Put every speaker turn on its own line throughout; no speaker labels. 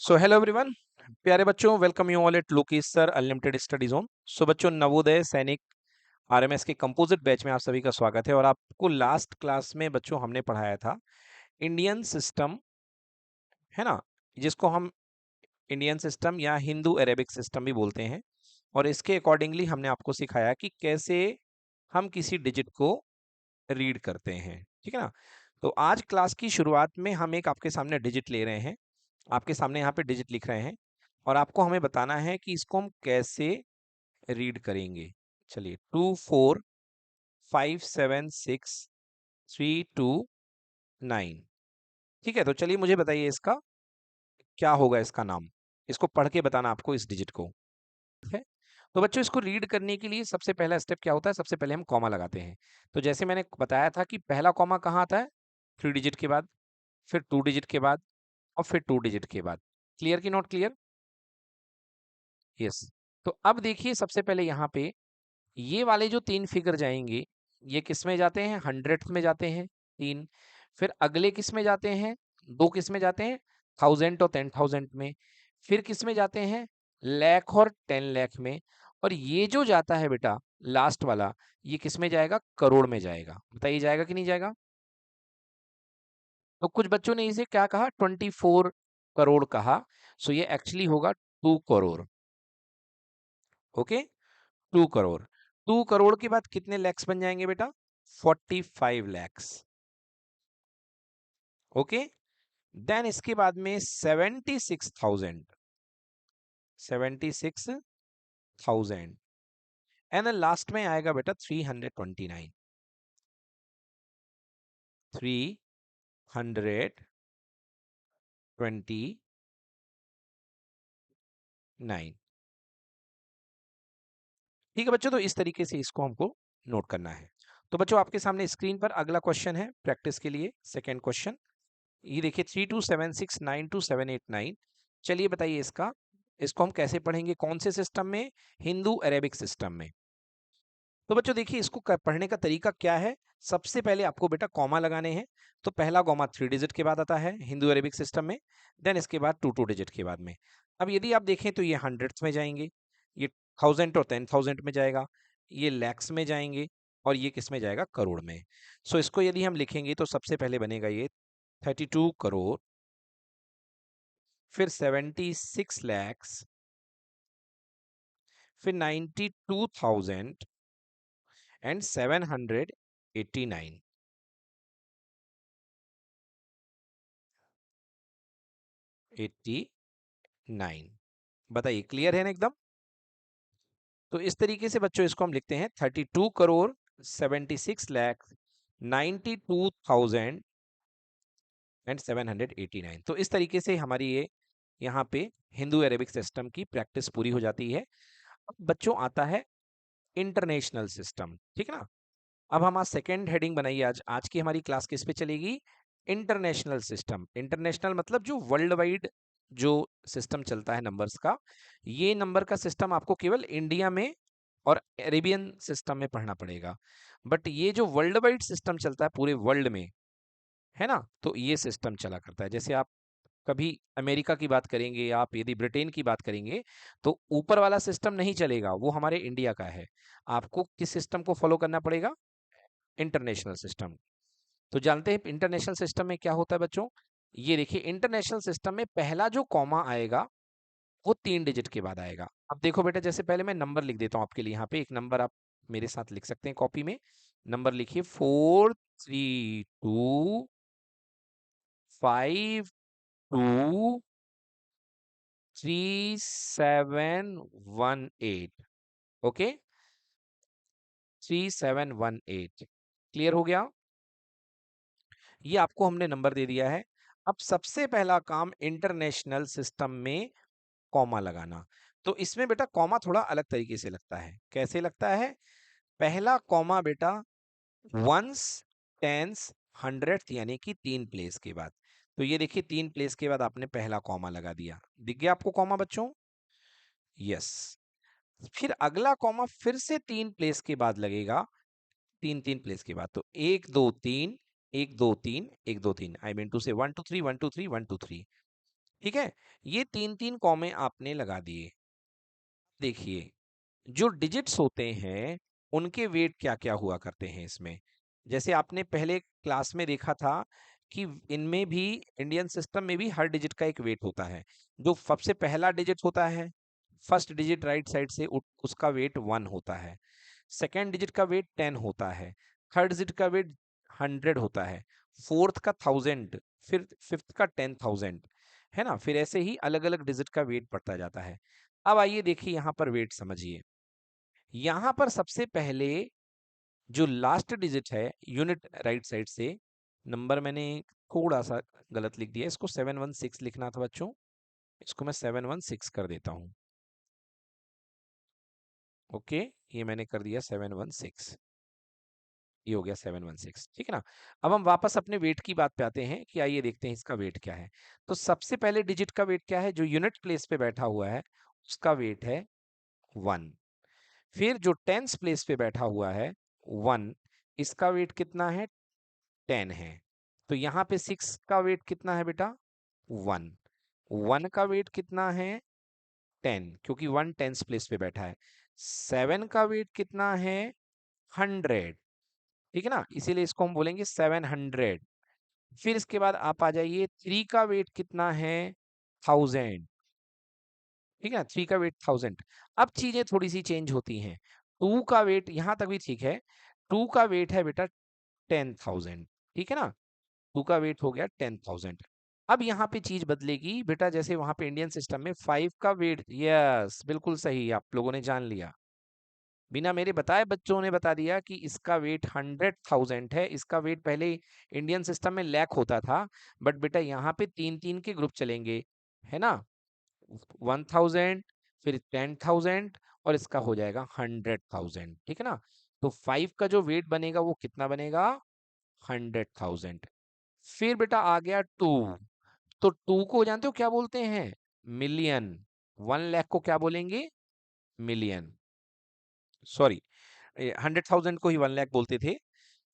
So hello everyone, प्यारे बच्चों, welcome you all at Lokesh sir unlimited study zone. So बच्चों, नवोदय सैनिक आरएमएस के कंपोजिट बैच में आप सभी का स्वागत है। और आपको लास्ट क्लास में बच्चों हमने पढ़ाया था इंडियन सिस्टम, है ना, जिसको हम इंडियन सिस्टम या हिंदू अरेबिक सिस्टम भी बोलते हैं। और इसके अकॉर्डिंगली हमने आपको सिखाया कि कैसे हम किसी डिजिट को रीड करते हैं, ठीक है ना। तो आज क्लास की शुरुआत में हम एक आपके सामने डिजिट ले रहे हैं, आपके सामने यहाँ पे डिजिट लिख रहे हैं और आपको हमें बताना है कि इसको हम कैसे रीड करेंगे। चलिए, 24576329, ठीक है। तो चलिए मुझे बताइए इसका क्या होगा, इसका नाम। इसको पढ़ के बताना आपको इस डिजिट को, ठीक है। तो बच्चों, इसको रीड करने के लिए सबसे पहला स्टेप क्या होता है? सबसे पहले हम कॉमा लगाते हैं। तो जैसे मैंने बताया था कि पहला कॉमा कहाँ आता है? 3 डिजिट के बाद, फिर 2 डिजिट के बाद और फिर 2 डिजिट के बाद। क्लियर कि नॉट क्लियर? यस। तो अब देखिए, सबसे पहले यहाँ पे ये वाले जो 3 फिगर जाएंगे, ये किस में जाते हैं? 100th में जाते हैं 3। फिर अगले किस में जाते हैं? 2 किस में जाते हैं? 1000 और 10,000 में। फिर किस में जाते हैं? लाख और 10 लाख में। और ये जो जाता है बेटा लास्ट वाला, ये किस में जाएगा? करोड़ में जाएगा। बताइए जाएगा कि नहीं जाएगा? तो कुछ बच्चों ने इसे क्या कहा? 24 करोड़ कहा। सो ये एक्चुअली होगा 2 करोड़। ओके, 2 करोड़। 2 करोड़ के बाद कितने लैक्स बन जाएंगे बेटा? 45 लैक्स। ओके, देन इसके बाद में 76,000 एंड लास्ट में आएगा बेटा 329। 329, ठीक है बच्चों। तो इस तरीके से इसको हमको नोट करना है। तो बच्चों, आपके सामने स्क्रीन पर अगला क्वेश्चन है प्रैक्टिस के लिए, सेकेंड क्वेश्चन। ये देखिए 32769278 चलिए बताइए इसको हम कैसे पढ़ेंगे, कौन से सिस्टम में? हिंदू अरेबिक सिस्टम में। तो बच्चों देखिए, इसको पढ़ने का तरीका क्या है? सबसे पहले आपको बेटा कॉमा लगाने हैं। तो पहला कॉमा 3 डिजिट के बाद आता है हिंदू अरेबिक सिस्टम में, देन इसके बाद 2 डिजिट के बाद में। अब यदि आप देखें तो ये हंड्रेड्स में जाएंगे, ये 1000 और 10,000 में जाएगा, ये लैक्स में जाएंगे और ये किस में जाएगा? करोड़ में। सो इसको यदि हम लिखेंगे तो सबसे पहले बनेगा ये 32 करोड़, फिर 76 लैक्स, फिर 92,789। 89, बताइए क्लियर है ना एकदम? तो इस तरीके से बच्चों इसको हम लिखते हैं 32 करोड़ 76 लैख 92,789। तो इस तरीके से हमारी ये यहाँ पे हिंदू अरेबिक सिस्टम की प्रैक्टिस पूरी हो जाती है। अब बच्चों आता है इंटरनेशनल सिस्टम, ठीक है ना। अब हम आज सेकेंड हेडिंग बनाइए, आज की हमारी क्लास किस पे चलेगी? International system. इंटरनेशनल मतलब जो वर्ल्ड वाइड जो सिस्टम चलता है नंबर्स का, ये नंबर का सिस्टम आपको केवल इंडिया में और अरेबियन सिस्टम में पढ़ना पड़ेगा। बट ये जो वर्ल्ड वाइड सिस्टम चलता है पूरे वर्ल्ड में, है ना, तो ये सिस्टम चला करता है। जैसे आप कभी अमेरिका की बात करेंगे, आप यदि ब्रिटेन की बात करेंगे, तो ऊपर वाला सिस्टम नहीं चलेगा, वो हमारे इंडिया का है। आपको किस सिस्टम को फॉलो करना पड़ेगा? International system. तो जानते हैं इंटरनेशनल सिस्टम में क्या होता है बच्चों? ये देखिए, इंटरनेशनल सिस्टम में पहला जो कॉमा आएगा वो 3 डिजिट के बाद आएगा। अब देखो बेटा, जैसे पहले मैं नंबर लिख देता हूं आपके लिए, यहाँ पे एक नंबर आप मेरे साथ लिख सकते हैं कॉपी में। नंबर लिखिए 432523 718। ओके, 3718। क्लियर हो गया? ये आपको हमने नंबर दे दिया है। अब सबसे पहला काम इंटरनेशनल सिस्टम में कॉमा लगाना। तो इसमें बेटा कॉमा थोड़ा अलग तरीके से लगता है। कैसे लगता है? पहला कॉमा बेटा वंस, टेंस, हंड्रेड यानी कि 3 प्लेस के बाद। तो ये देखिए 3 प्लेस के बाद आपने पहला कॉमा लगा दिया। दिख गया आपको कॉमा बच्चों? यस। फिर अगला कॉमा फिर से 3 प्लेस के बाद लगेगा, 3 प्लेस के बाद। तो 1 2 3 1 2 3 1 2 3, आई मीन टू से 1 2 3 1 2 3 1 2 3। ठीक है, ये 3-3 कॉमे आपने लगा दिए। देखिए, जो डिजिट्स होते हैं उनके वेट क्या क्या हुआ करते हैं इसमें। जैसे आपने पहले क्लास में देखा था कि इनमें भी, इंडियन सिस्टम में भी हर डिजिट का एक वेट होता है। जो सबसे पहला डिजिट होता है, फर्स्ट डिजिट राइट साइड से, उसका वेट 1 होता है। सेकेंड डिजिट का वेट 10 होता है। थर्ड डिजिट का वेट 100 होता है। फोर्थ का 1000, फिर फिफ्थ का 10,000, है ना। फिर ऐसे ही अलग अलग डिजिट का वेट बढ़ता जाता है। अब आइए देखिए यहाँ पर वेट समझिए। यहाँ पर सबसे पहले जो लास्ट डिजिट है यूनिट राइट साइड से, नंबर मैंने थोड़ा सा गलत लिख दिया, इसको 716 लिखना था बच्चों, इसको मैं 716 कर देता हूं। ओके, ये मैंने कर दिया 716, ये हो गया 716, ठीक है ना। अब हम वापस अपने वेट की बात पे आते हैं कि आइए देखते हैं इसका वेट क्या है। तो सबसे पहले डिजिट का वेट क्या है, जो यूनिट प्लेस पे बैठा हुआ है उसका वेट है 1। फिर जो टेंस प्लेस पे बैठा हुआ है 1, इसका वेट कितना है, 10 है। तो यहाँ पे 6 का वेट कितना है बेटा, 1। 1 का वेट कितना है, 10, क्योंकि 1 टेंस प्लेस पे बैठा है। 7 का वेट कितना है, 100, ठीक है ना, इसीलिए इसको हम बोलेंगे 700। फिर इसके बाद आप आ जाइए, 3 का वेट कितना है, 1000, ठीक है ना, 3 का वेट 1000। अब चीजें थोड़ी सी चेंज होती हैं। 2 का वेट, यहां तक भी ठीक है, 2 का वेट है बेटा 10,000, ठीक है ना, 2 का वेट हो गया 10,000। अब यहाँ पे चीज बदलेगी बेटा, जैसे वहां पे इंडियन सिस्टम में 5 का वेट, यस बिल्कुल सही, आप लोगों ने जान लिया, बिना मेरे बताए बच्चों ने बता दिया कि इसका वेट 100,000 है। इसका वेट पहले इंडियन सिस्टम में लैख होता था, बट बेटा यहाँ पे 3-3 के ग्रुप चलेंगे, है ना, 1000, फिर 10,000, और इसका हो जाएगा 100,000, ठीक है ना। तो 5 का जो वेट बनेगा वो कितना बनेगा, 100,000। फिर बेटा आ गया 2। तो 2 को जानते हो क्या बोलते हैं, मिलियन। 1 लाख को क्या बोलेंगे, मिलियन, सॉरी, 100,000 को ही 1 लाख बोलते थे।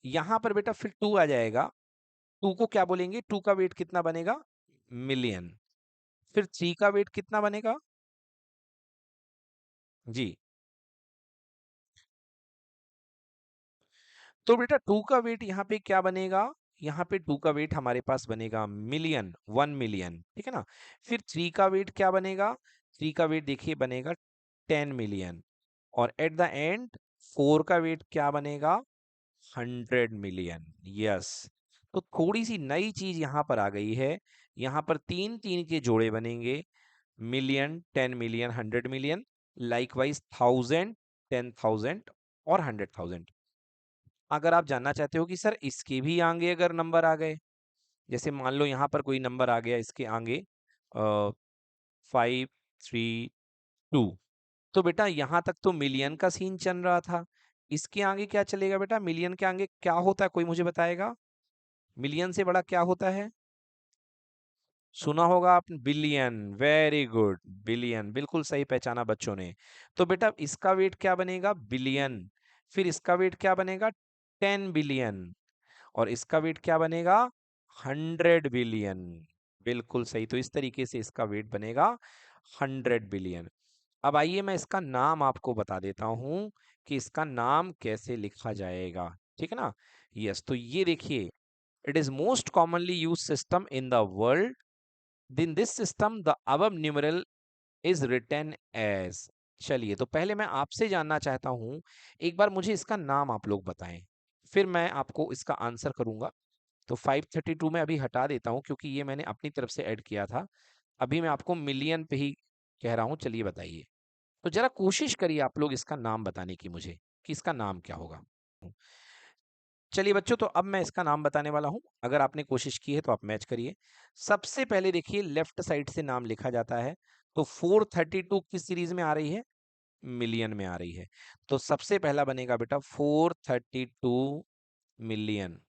यहां पर बेटा फिर 2 आ जाएगा, 2 को क्या बोलेंगे, 2 का वेट कितना बनेगा, मिलियन। फिर 3 का वेट कितना बनेगा, जी, तो बेटा 2 का वेट यहाँ पे क्या बनेगा, यहाँ पे 2 का वेट हमारे पास बनेगा मिलियन, 1 मिलियन, ठीक है ना। फिर 3 का वेट क्या बनेगा, 3 का वेट देखिए बनेगा 10 मिलियन, और एट द एंड 4 का वेट क्या बनेगा, 100 मिलियन, यस। तो थोड़ी सी नई चीज यहाँ पर आ गई है, यहाँ पर 3-3 के जोड़े बनेंगे, मिलियन, 10 मिलियन, 100 मिलियन, लाइकवाइज 1000, 10,000 और 100,000। अगर आप जानना चाहते हो कि सर इसके भी आगे अगर नंबर आ गए, जैसे मान लो यहाँ पर कोई नंबर आ गया इसके आगे 532, तो बेटा यहाँ तक तो मिलियन का सीन चल रहा था, इसके आगे क्या चलेगा बेटा, मिलियन के आगे क्या होता है, कोई मुझे बताएगा, मिलियन से बड़ा क्या होता है, सुना होगा आपने, बिलियन, वेरी गुड, बिलियन, बिल्कुल सही पहचाना बच्चों ने। तो बेटा इसका वेट क्या बनेगा, बिलियन। फिर इसका वेट क्या बनेगा, 10 बिलियन, और इसका वेट क्या बनेगा, 100 बिलियन, बिल्कुल सही। तो इस तरीके से इसका वेट बनेगा 100 बिलियन। अब आइए मैं इसका नाम आपको बता देता हूं कि इसका नाम कैसे लिखा जाएगा, ठीक है ना। यस, तो ये देखिए, it is most commonly use system in the world, in this system the above numeral is written as। चलिए, तो पहले मैं आपसे जानना चाहता हूं, एक बार मुझे इसका नाम आप लोग बताएं, फिर मैं आपको इसका आंसर करूंगा। तो 532 में अभी हटा देता हूं क्योंकि ये मैंने अपनी तरफ से ऐड किया था, अभी मैं आपको मिलियन पे ही कह रहा हूं। चलिए बताइए, तो जरा कोशिश करिए आप लोग इसका नाम बताने की मुझे, कि इसका नाम क्या होगा। चलिए बच्चों, तो अब मैं इसका नाम बताने वाला हूं, अगर आपने कोशिश की है तो आप मैच करिए। सबसे पहले देखिए लेफ्ट साइड से नाम लिखा जाता है, तो 432 किस सीरीज में आ रही है, मिलियन में आ रही है। तो सबसे पहला बनेगा बेटा 432 मिलियन,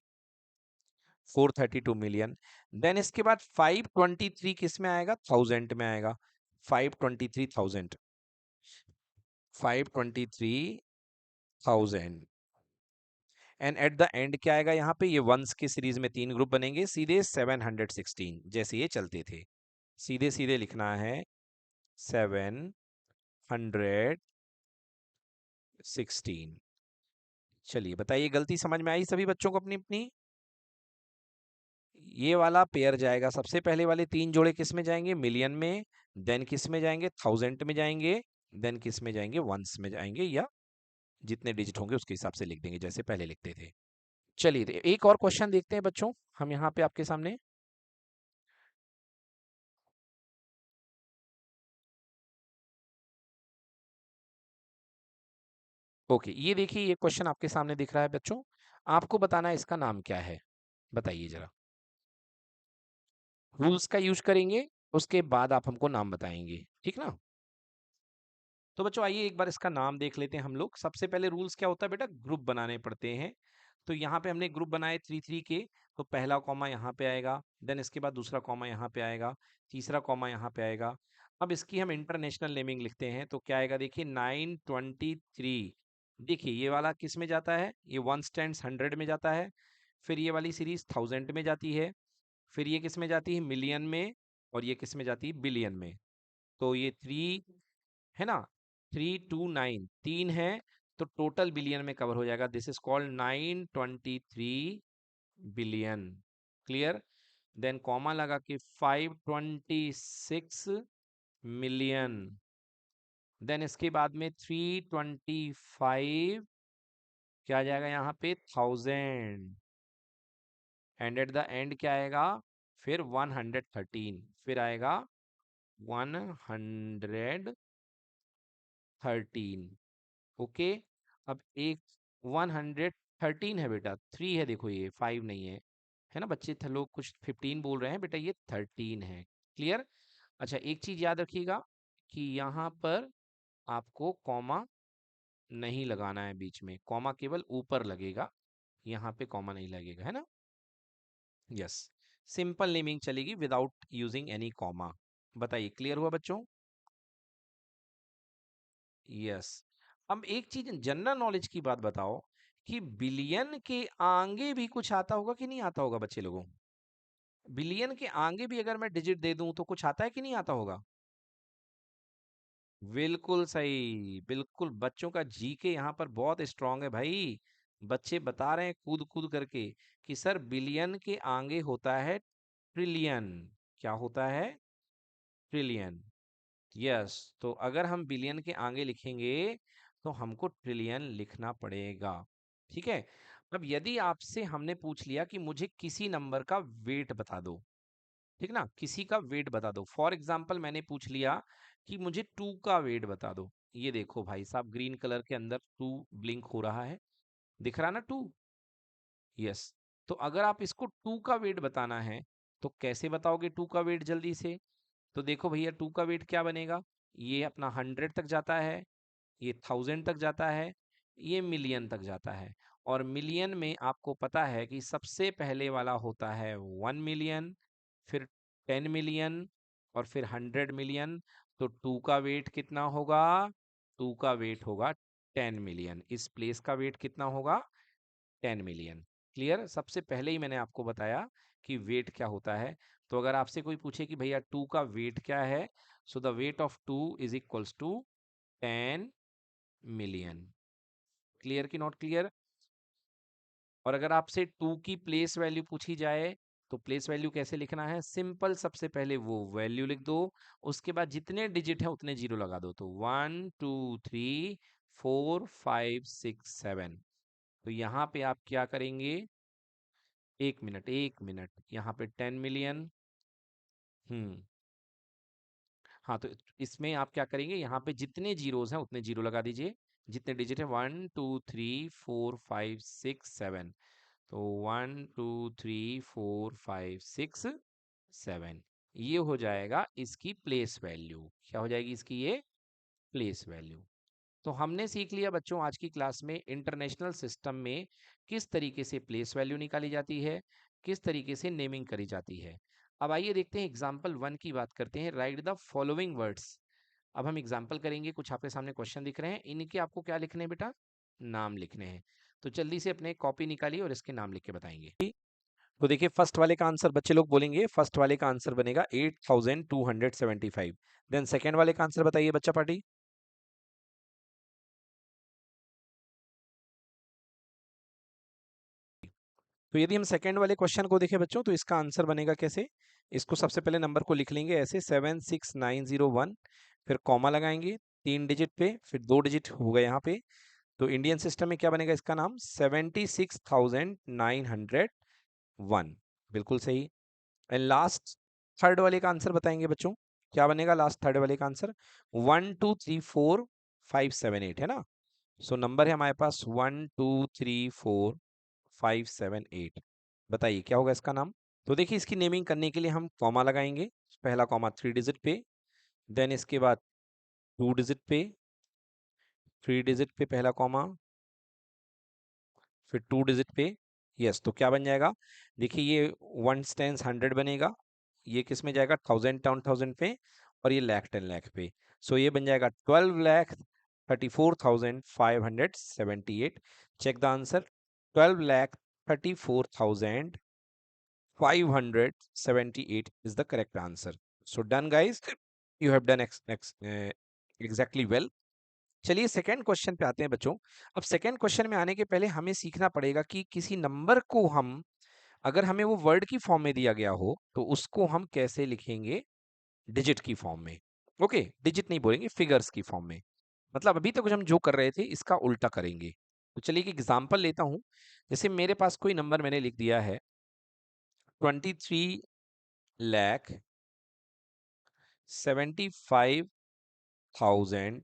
432 मिलियन। देन इसके बाद 523 किस में आएगा, 1000 में आएगा, 523,000, 523,000। एंड एट द एंड क्या आएगा, यहाँ पे ये वंस की सीरीज में 3 ग्रुप बनेंगे सीधे, 716, जैसे ये चलते थे, सीधे सीधे लिखना है 716। चलिए बताइए, गलती समझ में आई सभी बच्चों को अपनी अपनी? ये वाला पेयर जाएगा, सबसे पहले वाले 3 जोड़े किस में जाएंगे? मिलियन में। देन किस में जाएंगे? थाउजेंड में जाएंगे। देन किस में जाएंगे? वंस में जाएंगे, या जितने डिजिट होंगे उसके हिसाब से लिख देंगे जैसे पहले लिखते थे। चलिए एक और क्वेश्चन देखते हैं बच्चों हम यहाँ पे आपके सामने। ओके, ये देखिए, ये क्वेश्चन आपके सामने दिख रहा है बच्चों। आपको बताना है इसका नाम क्या है, बताइए जरा। रूल्स का यूज करेंगे, उसके बाद आप हमको नाम बताएंगे, ठीक ना? तो बच्चों आइए एक बार इसका नाम देख लेते हैं हम लोग। सबसे पहले रूल्स क्या होता है बेटा? ग्रुप बनाने पड़ते हैं। तो यहाँ पे हमने ग्रुप बनाए 3 3 के। तो पहला कॉमा यहाँ पे आएगा, देन इसके बाद दूसरा कॉमा यहाँ पे आएगा, तीसरा कॉमा यहाँ पे आएगा। अब इसकी हम इंटरनेशनल नेमिंग लिखते हैं, तो क्या आएगा? देखिए 923। देखिए ये वाला किस में जाता है? ये वन स्टैंड्स 100 में जाता है। फिर ये वाली सीरीज 1000 में जाती है। फिर ये किस में जाती है? मिलियन में। और ये किस में जाती है? बिलियन में। तो ये 3 है ना, 329 3 है, तो टोटल बिलियन में कवर हो जाएगा। This is called 923 billion. Clear? Then comma लगा के 526 मिलियन। देन इसके बाद में 325 क्या आ जाएगा यहाँ पे? 1000। एंड एट द एंड क्या आएगा? फिर 113, फिर आएगा 113। ओके। अब एक 113 है बेटा, 3 है, देखो ये 5 नहीं है, है ना बच्चे? लोग कुछ 15 बोल रहे हैं, बेटा ये 13 है। क्लियर? अच्छा एक चीज याद रखिएगा कि यहाँ पर आपको कॉमा नहीं लगाना है बीच में, कॉमा केवल ऊपर लगेगा, यहाँ पे कॉमा नहीं लगेगा, है ना? यस, सिंपल नेमिंग चलेगी विदाउट यूजिंग एनी कॉमा। बताइए क्लियर हुआ बच्चों? यस। अब एक चीज जनरल नॉलेज की बात बताओ कि बिलियन के आगे भी कुछ आता होगा कि नहीं आता होगा बच्चे लोगों? बिलियन के आगे भी अगर मैं डिजिट दे दूं तो कुछ आता है कि नहीं आता होगा? बिल्कुल सही, बिल्कुल। बच्चों का जीके यहाँ पर बहुत स्ट्रांग है भाई। बच्चे बता रहे हैं कूद कूद करके कि सर बिलियन के आगे होता है ट्रिलियन। क्या होता है? ट्रिलियन। यस। तो अगर हम बिलियन के आगे लिखेंगे तो हमको ट्रिलियन लिखना पड़ेगा, ठीक है? अब यदि आपसे हमने पूछ लिया कि मुझे किसी नंबर का वेट बता दो, ठीक ना, किसी का वेट बता दो। फॉर एग्जाम्पल मैंने पूछ लिया कि मुझे 2 का वेट बता दो। ये देखो भाई साहब, ग्रीन कलर के अंदर 2 ब्लिंक हो रहा है, दिख रहा ना 2? यस। तो अगर आप इसको 2 का वेट बताना है तो कैसे बताओगे 2 का वेट जल्दी से? तो देखो भैया 2 का वेट क्या बनेगा? ये अपना 100 तक जाता है, ये 1000 तक जाता है, ये मिलियन तक जाता है। और मिलियन में आपको पता है कि सबसे पहले वाला होता है 1 मिलियन, फिर 10 मिलियन, और फिर 100 मिलियन। तो 2 का वेट कितना होगा? 2 का वेट होगा 10 मिलियन। इस प्लेस का वेट कितना होगा? 10 मिलियन। क्लियर? सबसे पहले ही मैंने आपको बताया कि वेट क्या होता है। तो अगर आपसे कोई पूछे कि भैया 2 का वेट क्या है, so the weight of 2 is equals to 10 million. Clear कि नॉट क्लियर? और अगर आपसे 2 की प्लेस वैल्यू पूछी जाए तो प्लेस वैल्यू कैसे लिखना है? सिंपल, सबसे पहले वो वैल्यू लिख दो, उसके बाद जितने डिजिट है उतने जीरो लगा दो। तो 1 2 3 4 5 6 7। तो यहाँ पे आप क्या करेंगे? 1 मिनट, 1 मिनट, यहाँ पे 10 मिलियन। हम्म। हाँ, तो इसमें आप क्या करेंगे? यहाँ पे जितने जीरोस हैं उतने जीरो लगा दीजिए। जितने डिजिट है 1 2 3 4 5 6 7। तो 1 2 3 4 5 6 7, ये हो जाएगा इसकी प्लेस वैल्यू। क्या हो जाएगी इसकी? ये प्लेस वैल्यू। तो हमने सीख लिया बच्चों आज की क्लास में इंटरनेशनल सिस्टम में किस तरीके से प्लेस वैल्यू निकाली जाती है, किस तरीके से नेमिंग करी जाती है। अब आइए देखते हैं एग्जाम्पल 1 की बात करते हैं। Right the following words. अब हम एग्जाम्पल करेंगे, कुछ आपके सामने क्वेश्चन दिख रहे हैं, इनके आपको क्या लिखने हैं बेटा? नाम लिखने हैं। तो जल्दी से अपने कॉपी निकालिए और इसके नाम लिख के बताएंगे। तो देखिए फर्स्ट वाले का आंसर बच्चे लोग बोलेंगे, फर्स्ट वाले का आंसर बनेगा 8275। देन सेकेंड वाले का आंसर बताइए बच्चा पार्टी। तो यदि हम सेकेंड वाले क्वेश्चन को देखें बच्चों, तो इसका आंसर बनेगा कैसे? इसको सबसे पहले नंबर को लिख लेंगे ऐसे 76901, फिर कॉमा लगाएंगे 3 डिजिट पे, फिर 2 डिजिट होगा यहाँ पे। तो इंडियन सिस्टम में क्या बनेगा इसका नाम? 76,901। बिल्कुल सही। एंड लास्ट थर्ड वाले का आंसर बताएंगे बच्चों, क्या बनेगा लास्ट थर्ड वाले का आंसर? 1234578 है ना। सो नंबर है हमारे पास 1234578। बताइए क्या होगा इसका नाम? तो देखिए इसकी नेमिंग करने के लिए हम कॉमा लगाएंगे। पहला कॉमा 3 डिजिट पे, देन इसके बाद 2 डिजिट पे, 3 डिजिट पे पहला कॉमा, फिर 2 डिजिट पे। यस, तो क्या बन जाएगा? देखिए ये 1 10 100 बनेगा, ये किस में जाएगा? 1000 1000 पे, और ये लाख 10 लाख पे। सो ये बन जाएगा 12,34,578। Check the answer, 12,34,578 is the correct answer. So done guys, you have done exactly well. चलिए सेकंड क्वेश्चन पे आते हैं बच्चों। अब सेकंड क्वेश्चन में आने के पहले हमें सीखना पड़ेगा कि किसी नंबर को हम, अगर हमें वो वर्ड की फॉर्म में दिया गया हो तो उसको हम कैसे लिखेंगे? डिजिट की फॉर्म में। ओके, डिजिट नहीं बोलेंगे, फिगर्स की फॉर्म में। मतलब अभी तक हम जो कर रहे थे इसका उल्टा करेंगे। तो चलिए एक एग्जांपल लेता हूं। जैसे मेरे पास कोई नंबर मैंने लिख दिया है 23,75,000,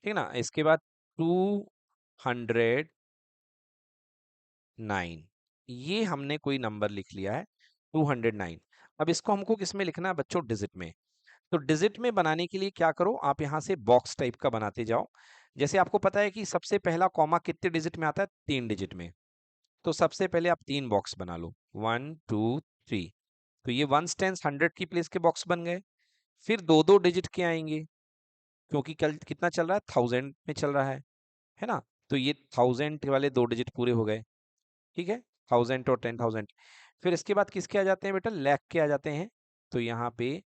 ठीक है ना। इसके बाद 209, ये हमने कोई नंबर लिख लिया है 209। अब इसको हमको किस में लिखना है बच्चों? डिजिट में। तो डिजिट में बनाने के लिए क्या करो, आप यहाँ से बॉक्स टाइप का बनाते जाओ। जैसे आपको पता है कि सबसे पहला कॉमा कितने डिजिट में आता है? 3 डिजिट में। तो सबसे पहले आप 3 बॉक्स बना लो, 1 2 3। तो ये 1 10 100 की प्लेस के बॉक्स बन गए। फिर 2 2 डिजिट के आएंगे, क्योंकि कल कितना चल रहा है? 1000 में चल रहा है ना। तो ये 1000 वाले 2 डिजिट पूरे हो गए, ठीक है। 1000 और 10,000। फिर इसके बाद किसके आ जाते हैं बेटा? लाख के आ जाते हैं। तो यहाँ पे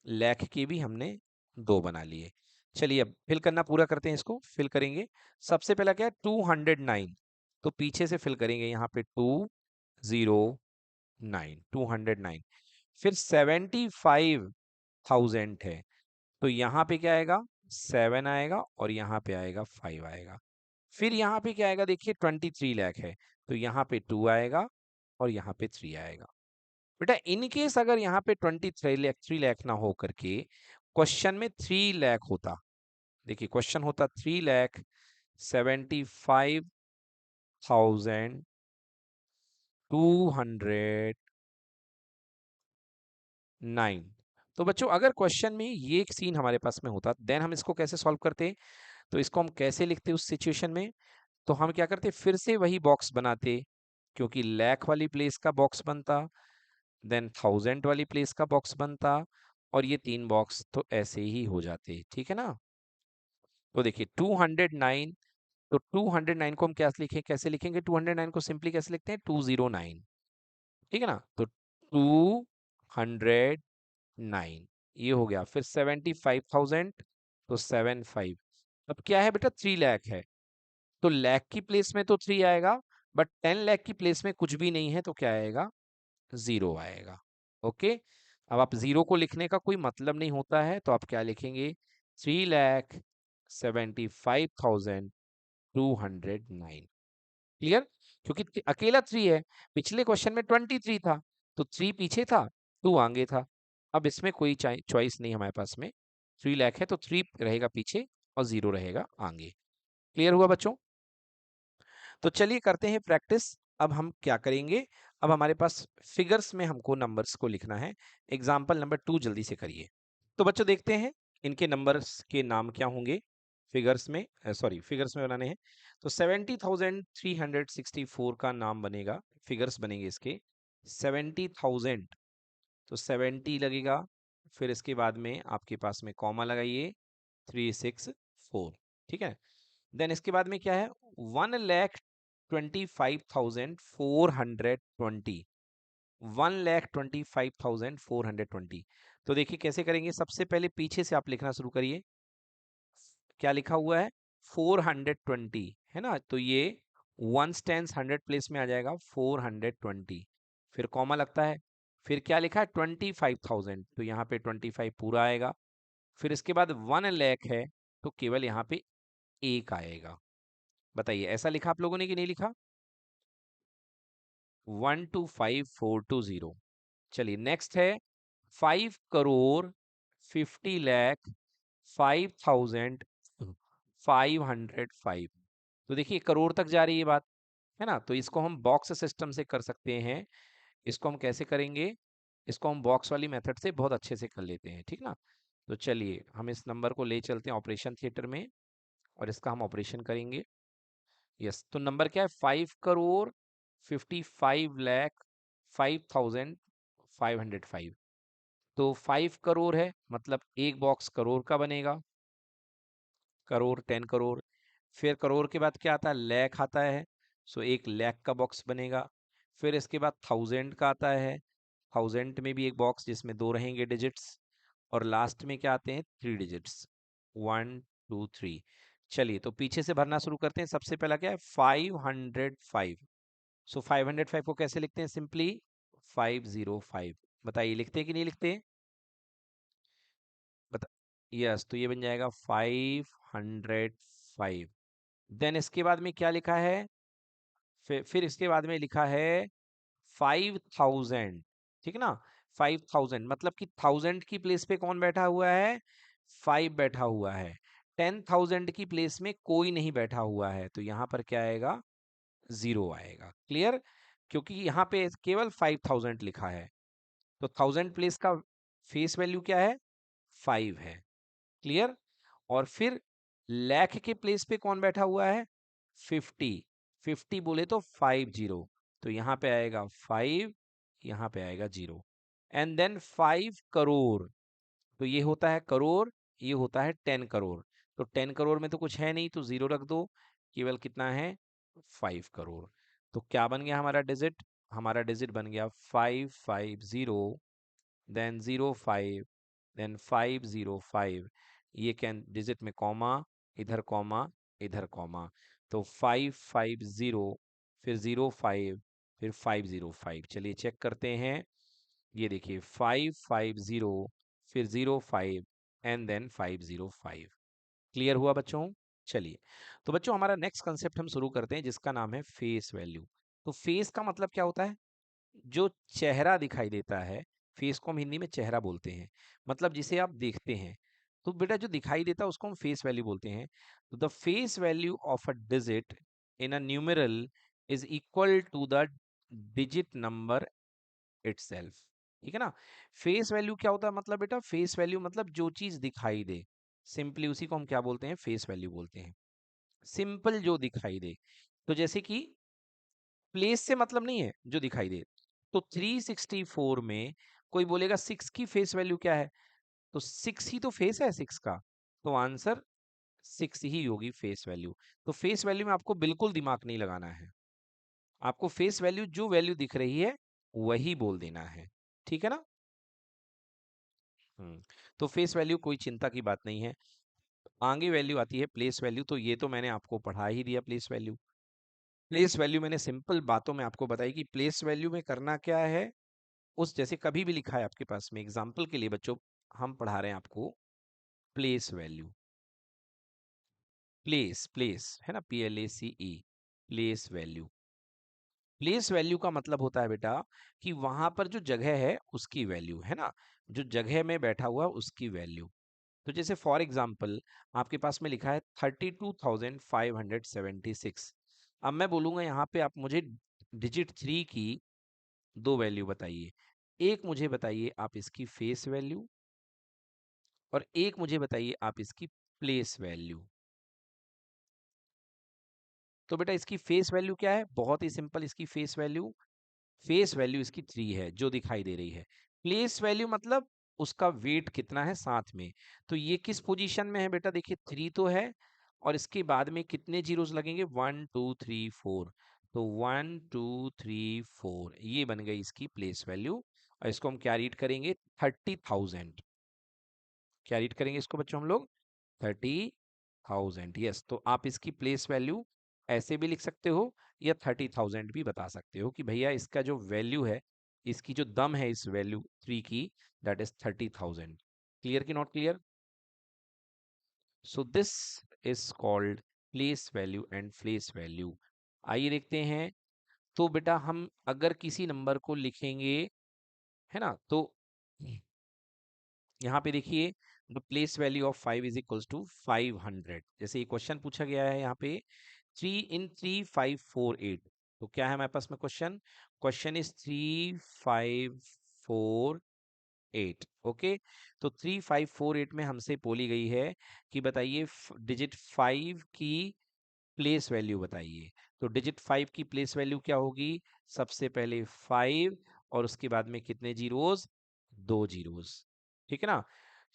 लाख के भी हमने 2 बना लिए। चलिए अब फिल करना पूरा करते हैं, इसको फिल करेंगे। सबसे पहला क्या है? 209। तो पीछे से फिल करेंगे यहाँ पे 209, 209। फिर 75,000 है, तो यहाँ पे क्या आएगा? 7 आएगा, और यहाँ पे आएगा 5 आएगा। फिर यहाँ पे क्या आएगा? देखिए 23 लाख है, तो यहाँ पे 2 आएगा, और यहाँ पे 3 आएगा। बेटा इन केस अगर यहाँ पे 23 लाख 3 लाख ना हो करके क्वेश्चन में 3 लाख होता, देखिए क्वेश्चन होता 3,75,209। तो बच्चों अगर क्वेश्चन में ये एक सीन हमारे पास में होता, देन हम इसको कैसे सॉल्व करते? तो इसको हम कैसे लिखते उस सिचुएशन में? तो हम क्या करते? फिर से वही बॉक्स बनाते, क्योंकि लाख वाली प्लेस का बॉक्स बनता, देन 1000 वाली प्लेस का बॉक्स बनता, और ये 3 बॉक्स तो ऐसे ही हो जाते, ठीक है ना। तो देखिए 209, तो 209 को हम क्या लिखें, कैसे लिखेंगे? 209 को सिंपली कैसे लिखते हैं? 209, ठीक है ना। तो 209 ये हो गया। फिर 75,000, तो 75। अब क्या है बेटा? 3 लाख है, तो लाख की प्लेस में तो 3 आएगा, बट 10 लाख की प्लेस में कुछ भी नहीं है, तो क्या आएगा? 0 आएगा। ओके। अब आप 0 को लिखने का कोई मतलब नहीं होता है, तो आप क्या लिखेंगे? 3,75,209। क्लियर? क्योंकि अकेला 3 है, पिछले क्वेश्चन में 23 था, तो 3 पीछे था, 2 आगे था। अब इसमें कोई चॉइस नहीं हमारे पास में। 3 लाख है तो 3 रहेगा पीछे, और 0 रहेगा आगे। क्लियर हुआ बच्चों? तो चलिए करते हैं प्रैक्टिस। अब हम क्या करेंगे? अब हमारे पास फिगर्स में हमको नंबर्स को लिखना है। एग्जाम्पल नंबर 2 जल्दी से करिए। तो बच्चों देखते हैं इनके नंबर्स के नाम क्या होंगे। फिगर्स में, सॉरी फिगर्स में बनाने हैं। तो 70,364 का नाम बनेगा, फिगर्स बनेंगे इसके 70,000। तो 70 लगेगा, फिर इसके बाद में आपके पास में कॉमा लगाइए 364, ठीक है। देन इसके बाद में क्या है? 1 लाख 25,420, 1,25,420। तो देखिए कैसे करेंगे, सबसे पहले पीछे से आप लिखना शुरू करिए। क्या लिखा हुआ है, 420 है ना, तो ये वंस टेंस हंड्रेड प्लेस में आ जाएगा 420, फिर कॉमा लगता है, फिर क्या लिखा है 25,000, तो यहाँ पे 25 पूरा आएगा, फिर इसके बाद 1 लाख है तो केवल यहाँ पे एक आएगा। बताइए ऐसा लिखा आप लोगों ने कि नहीं लिखा, 125,420। चलिए नेक्स्ट है 5,50,05,505। तो देखिए करोड़ तक जा रही है बात, है ना, तो इसको हम बॉक्स सिस्टम से कर सकते हैं। इसको हम कैसे करेंगे, इसको हम बॉक्स वाली मेथड से बहुत अच्छे से कर लेते हैं, ठीक ना। तो चलिए हम इस नंबर को ले चलते हैं ऑपरेशन थिएटर में और इसका हम ऑपरेशन करेंगे। यस, तो नंबर क्या है, 5,55,05,505। तो 5 करोड़ है, मतलब एक बॉक्स करोड़ का बनेगा, करोड़ 10 करोड़। फिर करोड़ के बाद क्या आता है, लाख आता है, सो 1 लाख का बॉक्स बनेगा। फिर इसके बाद 1000 का आता है, 1000 में भी एक बॉक्स जिसमें 2 रहेंगे डिजिट्स। और लास्ट में क्या आते हैं, 3 डिजिट्स, 1 2 3। चलिए तो पीछे से भरना शुरू करते हैं। सबसे पहला क्या है, 505। सो 505 को कैसे लिखते हैं, सिंपली 505। बताइए लिखते हैं कि नहीं लिखते, बता। यस, तो ये बन जाएगा 505। देन इसके बाद में क्या लिखा है, फिर इसके बाद में लिखा है 5,000, ठीक है ना। 5,000 मतलब कि 1000 की प्लेस पे कौन बैठा हुआ है, 5 बैठा हुआ है। 10,000 की प्लेस में कोई नहीं बैठा हुआ है, तो यहाँ पर क्या आएगा, 0 आएगा। क्लियर, क्योंकि यहाँ पे केवल 5,000 लिखा है, तो 1000 प्लेस का फेस वैल्यू क्या है, 5 है। क्लियर। और फिर लाख के प्लेस पे कौन बैठा हुआ है, 50। 50 बोले तो 50, तो यहाँ पे आएगा 5, यहाँ पे आएगा 0। एंड देन 5 करोड़, तो ये होता है करोड़, ये होता है 10 करोड़। तो 10 करोड़ में तो कुछ है नहीं, तो 0 रख दो, केवल कितना है, 5 करोड़। तो क्या बन गया हमारा डिजिट, हमारा डिजिट बन गया 550, देन 05, देन 505। ये कैन डिजिट में कॉमा, इधर कॉमा, इधर कॉमा, तो 550, फिर 05, फिर 505। चलिए चेक करते हैं, ये देखिए 550, फिर 05 एंड देन 505। क्लियर हुआ बच्चों। चलिए तो बच्चों हमारा नेक्स्ट कंसेप्ट हम शुरू करते हैं जिसका नाम है फेस वैल्यू। तो फेस का मतलब क्या होता है, जो चेहरा दिखाई देता है, फेस को हम हिंदी में चेहरा बोलते हैं, मतलब जिसे आप देखते हैं। तो बेटा जो दिखाई देता है उसको हम फेस वैल्यू बोलते हैं। तो the face value of a digit in a numeral is equal to the digit number itself, ठीक है ना। फेस वैल्यू क्या होता है, मतलब बेटा फेस वैल्यू मतलब जो चीज दिखाई दे, सिंपली उसी को हम क्या बोलते हैं, फेस वैल्यू बोलते हैं। सिंपल जो दिखाई दे, तो जैसे कि प्लेस से मतलब नहीं है, जो दिखाई दे। तो 364 में कोई बोलेगा 6 की फेस वैल्यू क्या है, तो 6 ही तो फेस है 6 का, तो आंसर 6 ही होगी फेस वैल्यू। तो फेस वैल्यू में आपको बिल्कुल दिमाग नहीं लगाना है, आपको फेस वैल्यू जो वैल्यू दिख रही है वही बोल देना है, ठीक है ना। तो फेस वैल्यू कोई चिंता की बात नहीं है। आगे वैल्यू आती है प्लेस वैल्यू, तो ये तो मैंने आपको पढ़ा ही दिया प्लेस वैल्यू। प्लेस वैल्यू मैंने सिंपल बातों में आपको बताई कि प्लेस वैल्यू में करना क्या है, उस जैसे कभी भी लिखा है आपके पास में, एग्जाम्पल के लिए बच्चों हम पढ़ा रहे हैं आपको प्लेस वैल्यू, प्लेस प्लेस है ना, PLACE, place value. Place value का मतलब होता है बेटा कि वहां पर जो जगह है उसकी वैल्यू, है ना, जो जगह में बैठा हुआ उसकी वैल्यू। तो जैसे फॉर एग्जाम्पल आपके पास में लिखा है 32,576। अब मैं बोलूंगा यहाँ पे आप मुझे डिजिट 3 की दो वैल्यू बताइए। एक मुझे बताइए आप इसकी फेस वैल्यू, और एक मुझे बताइए आप इसकी प्लेस वैल्यू। तो बेटा इसकी फेस वैल्यू क्या है, बहुत ही सिंपल, इसकी फेस वैल्यू इसकी 3 है जो दिखाई दे रही है। प्लेस वैल्यू मतलब उसका वेट कितना है साथ में, तो ये किस पोजीशन में है बेटा, देखिए 3 तो है, और इसके बाद में कितने जीरोस लगेंगे, 1 2 3 4, तो 1 2 3 4 ये बन गई इसकी प्लेस वैल्यू। और इसको हम क्या रीड करेंगे? 30,000। क्या रीड करेंगे इसको बच्चों हम लोग? 30,000। यस, तो आप इसकी प्लेस वैल्यू ऐसे भी लिख सकते हो या 30,000 भी बता सकते हो कि भैया इसका जो वैल्यू है, इसकी जो दम है इस वैल्यू 3 की, दैट इज 30,000। क्लियर कि not clear? So this is called place value and place value. आइए देखते हैं। तो बेटा हम अगर किसी नंबर को लिखेंगे, है ना, तो यहाँ पे देखिए, the place value of 5 is equals to 500। जैसे ये क्वेश्चन पूछा गया है यहाँ पे 3 in 3 5 4 8। तो क्या है हमारे पास में क्वेश्चन? Question is 3 5 4 8। ओके, तो 3 5 4 8 में हमसे बोली गई है कि बताइए डिजिट 5 की प्लेस वैल्यू बताइए। तो डिजिट 5 की प्लेस वैल्यू क्या होगी? सबसे पहले 5 और उसके बाद में कितने जीरोस? 2 जीरोस। ठीक है ना?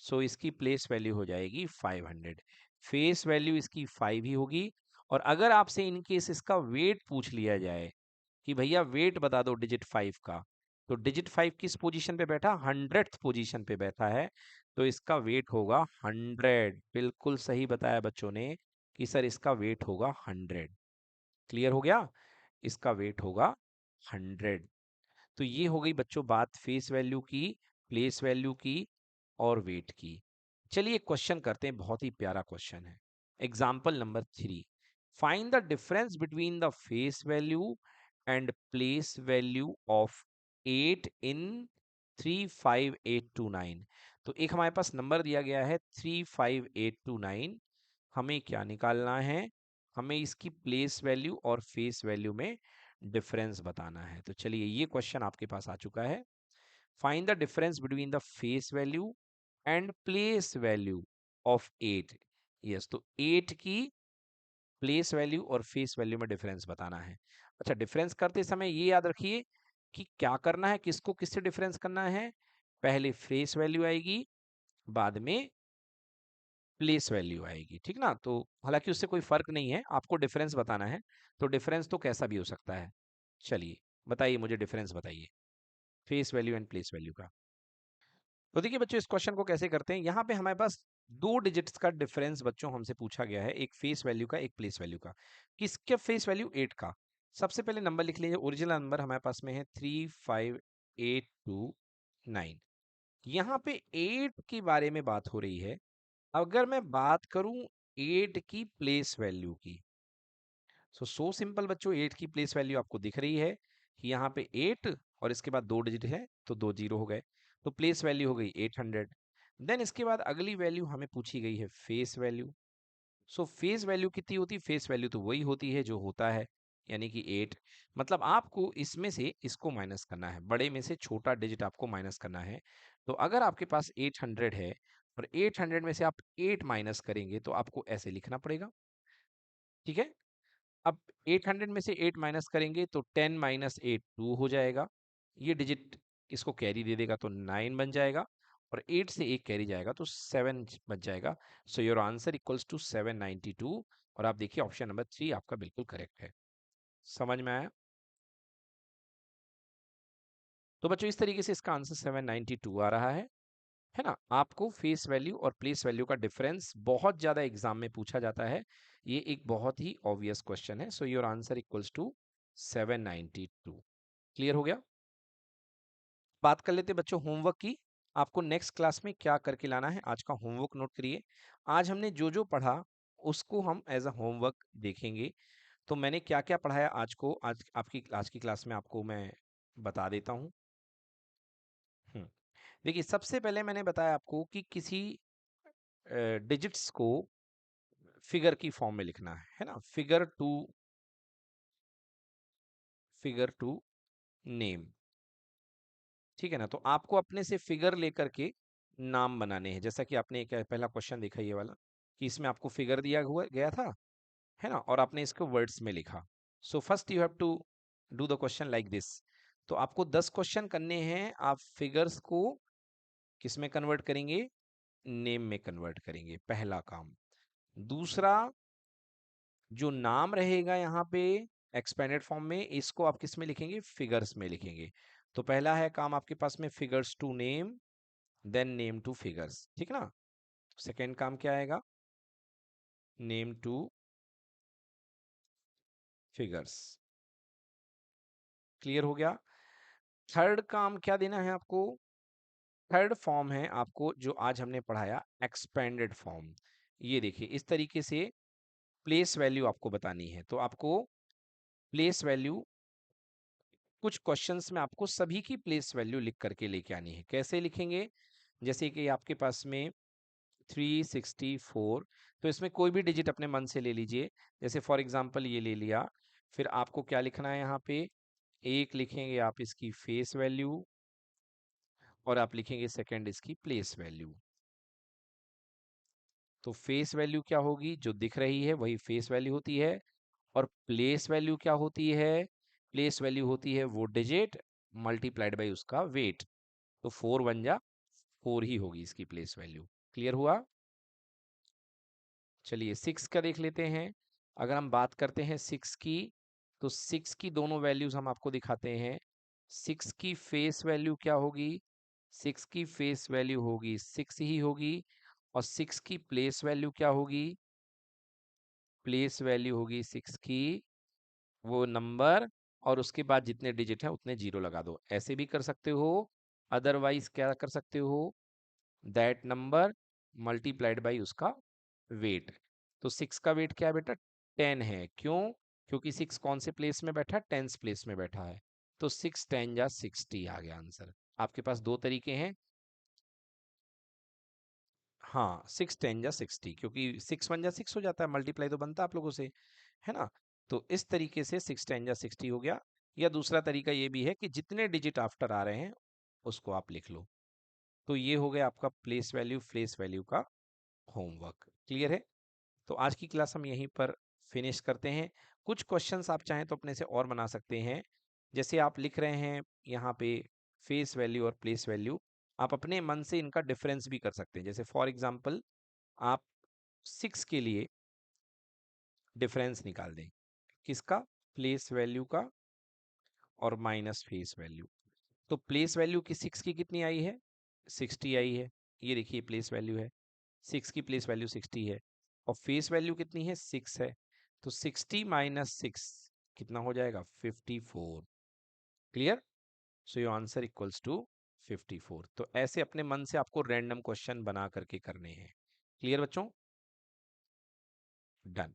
सो इसकी प्लेस वैल्यू हो जाएगी 500। फेस वैल्यू इसकी 5 ही होगी। और अगर आपसे इन केस इसका वेट पूछ लिया जाए कि भैया वेट बता दो डिजिट 5 का, तो डिजिट 5 किस पोजीशन पे बैठा? 100th पोजीशन पे बैठा है। तो इसका वेट होगा 100। बिल्कुल सही बताया बच्चों ने कि सर इसका वेट होगा 100। क्लियर हो गया? इसका वेट होगा 100। तो ये हो गई बच्चों बात फेस वैल्यू की, प्लेस वैल्यू की और वेट की। चलिए क्वेश्चन करते हैं, बहुत ही प्यारा क्वेश्चन है। Example number 3, find the difference between the face value and place value of 8 इन 35829। तो एक हमारे पास नंबर दिया गया है 35829। हमें क्या निकालना है? हमें इसकी प्लेस वैल्यू और फेस वैल्यू में डिफरेंस बताना है। तो चलिए ये क्वेश्चन आपके पास आ चुका है। Find the difference between the face value and place value of 8। Yes, तो 8 की प्लेस वैल्यू और फेस वैल्यू में डिफरेंस बताना है। अच्छा, डिफरेंस करते समय ये याद रखिए कि क्या करना है, किसको किससे डिफरेंस करना है। पहले फेस वैल्यू आएगी, बाद में प्लेस वैल्यू आएगी। ठीक ना? तो हालांकि उससे कोई फर्क नहीं है, आपको डिफरेंस बताना है। तो डिफरेंस तो कैसा भी हो सकता है। चलिए बताइए, मुझे डिफरेंस बताइए face value and place value का। तो देखिए बच्चों, इस क्वेश्चन को कैसे करते हैं। यहाँ पे हमारे पास दो डिजिट्स का डिफरेंस बच्चों हमसे पूछा गया है, एक फेस वैल्यू का, एक प्लेस वैल्यू का। किसके फेस वैल्यू? 8 का। सबसे पहले नंबर लिख लीजिए, ओरिजिनल नंबर हमारे पास में है 35829। यहाँ पे 8 के बारे में बात हो रही है। अगर मैं बात करूं 8 की प्लेस वैल्यू की, सो सिंपल बच्चों, 8 की प्लेस वैल्यू आपको दिख रही है कि यहाँ पे 8 और इसके बाद 2 डिजिट है तो 2 जीरो हो गए। तो प्लेस वैल्यू हो गई 800। देन इसके बाद अगली वैल्यू हमें पूछी गई है फेस वैल्यू। सो फेस वैल्यू कितनी होती है? फेस वैल्यू तो वही होती है जो होता है, यानी कि 8। मतलब आपको इसमें से इसको माइनस करना है, बड़े में से छोटा डिजिट आपको माइनस करना है। तो अगर आपके पास 800 है और 800 में से आप 8 माइनस करेंगे तो आपको ऐसे लिखना पड़ेगा। ठीक है? अब 800 में से 8 माइनस करेंगे तो 10 माइनस 8 2 हो जाएगा। ये डिजिट इसको कैरी दे देगा तो 9 बन जाएगा। और 8 से 1 कैरी जाएगा तो 7 बच जाएगा। So your answer equals to 792। और आप देखिए ऑप्शन नंबर 3 आपका बिल्कुल करेक्ट है। समझ में आया? तो बच्चों इस तरीके से इसका आंसर 792 आ रहा है ना? आपको फेस वैल्यू और प्लेस वैल्यू का डिफरेंस बहुत ज्यादा एग्जाम में पूछा जाता है। ये एक बहुत ही ऑब्वियस क्वेश्चन है। So your answer equals to 792। Clear हो गया? बात कर लेते हैं बच्चों होमवर्क की। आपको नेक्स्ट क्लास में क्या करके लाना है, आज का होमवर्क नोट करिए। आज हमने जो जो पढ़ा उसको हम एज अ होमवर्क देखेंगे। तो मैंने क्या क्या पढ़ाया आज को, आज की क्लास में आपको मैं बता देता हूँ। देखिए सबसे पहले मैंने बताया आपको कि किसी डिजिट्स को फिगर की फॉर्म में लिखना है ना? Figure to name. ठीक है ना? तो आपको अपने से फिगर लेकर के नाम बनाने हैं। जैसा कि आपने एक पहला क्वेश्चन देखा ये वाला, कि इसमें आपको फिगर दिया हुआ गया था, है ना, और आपने इसको वर्ड्स में लिखा। So first you have to do the question like this. तो आपको 10 क्वेश्चन करने हैं। आप फिगर्स को किस में कन्वर्ट करेंगे? नेम में कन्वर्ट करेंगे, पहला काम। दूसरा, जो नाम रहेगा यहाँ पे एक्सपेंडेड फॉर्म में इसको आप किस में लिखेंगे, फिगर्स में लिखेंगे। तो पहला है काम आपके पास में figures to name, then name to figures, ठीक ना। सेकेंड काम क्या आएगा, नेम टू फिगर्स। क्लियर हो गया। थर्ड काम क्या देना है आपको, थर्ड फॉर्म है आपको जो आज हमने पढ़ाया, एक्सपेंडेड फॉर्म। ये देखिए इस तरीके से प्लेस वैल्यू आपको बतानी है। तो आपको प्लेस वैल्यू, कुछ क्वेश्चंस में आपको सभी की प्लेस वैल्यू लिख करके लेके आनी है। कैसे लिखेंगे, जैसे कि आपके पास में 364, तो इसमें कोई भी डिजिट अपने मन से ले लीजिए। जैसे फॉर एग्जांपल ये ले लिया, फिर आपको क्या लिखना है यहाँ पे, एक लिखेंगे आप इसकी फेस वैल्यू, और आप लिखेंगे सेकंड इसकी प्लेस वैल्यू। तो फेस वैल्यू क्या होगी, जो दिख रही है वही फेस वैल्यू होती है। और प्लेस वैल्यू क्या होती है, प्लेस वैल्यू होती है वो डिजिट मल्टीप्लाइड बाई उसका वेट। तो 4 बन जा 4 ही होगी इसकी प्लेस वैल्यू। क्लियर हुआ। चलिए 6 का देख लेते हैं। अगर हम बात करते हैं 6 की, तो 6 की दोनों वैल्यूज हम आपको दिखाते हैं। 6 की फेस वैल्यू क्या होगी, 6 की फेस वैल्यू होगी 6 ही होगी। और 6 की प्लेस वैल्यू क्या होगी, प्लेस वैल्यू होगी 6 की वो नंबर, और उसके बाद जितने डिजिट हैं उतने जीरो लगा दो। ऐसे भी कर सकते हो, अदरवाइज क्या कर सकते हो, दैट नंबर मल्टीप्लाइड बाई उसका वेट। तो 6 का वेट क्या है बेटा, 10 है। क्यों, क्योंकि 6 कौन से प्लेस में बैठा है, 10th प्लेस में बैठा है। तो 6 10 जा 60 आ गया आंसर। आपके पास दो तरीके हैं। हाँ 6 10 जा 60, क्योंकि 6 1 जा 6 हो जाता है, मल्टीप्लाई तो बनता है आप लोगों से, है ना। तो इस तरीके से 6 10 जा 60 हो गया। या दूसरा तरीका ये भी है कि जितने डिजिट आफ्टर आ रहे हैं उसको आप लिख लो। तो ये हो गया आपका प्लेस वैल्यू प्लेस वैल्यू का होमवर्क। क्लियर है। तो आज की क्लास हम यहीं पर फिनिश करते हैं। कुछ क्वेश्चंस आप चाहें तो अपने से और बना सकते हैं। जैसे आप लिख रहे हैं यहाँ पे फेस वैल्यू और प्लेस वैल्यू, आप अपने मन से इनका डिफरेंस भी कर सकते हैं। जैसे फॉर एग्जांपल आप 6 के लिए डिफरेंस निकाल दें, किसका, प्लेस वैल्यू का और माइनस फेस वैल्यू। तो प्लेस वैल्यू की 6 की कितनी आई है, 60 आई है। ये देखिए प्लेस वैल्यू है, 6 की प्लेस वैल्यू 60 है। और फेस वैल्यू कितनी है, 6 है। तो 60 माइनस 6 कितना हो जाएगा, 54। Clear. So your answer equals to 54। तो ऐसे अपने मन से आपको रैंडम क्वेश्चन बना करके करने हैं। क्लियर बच्चों, डन।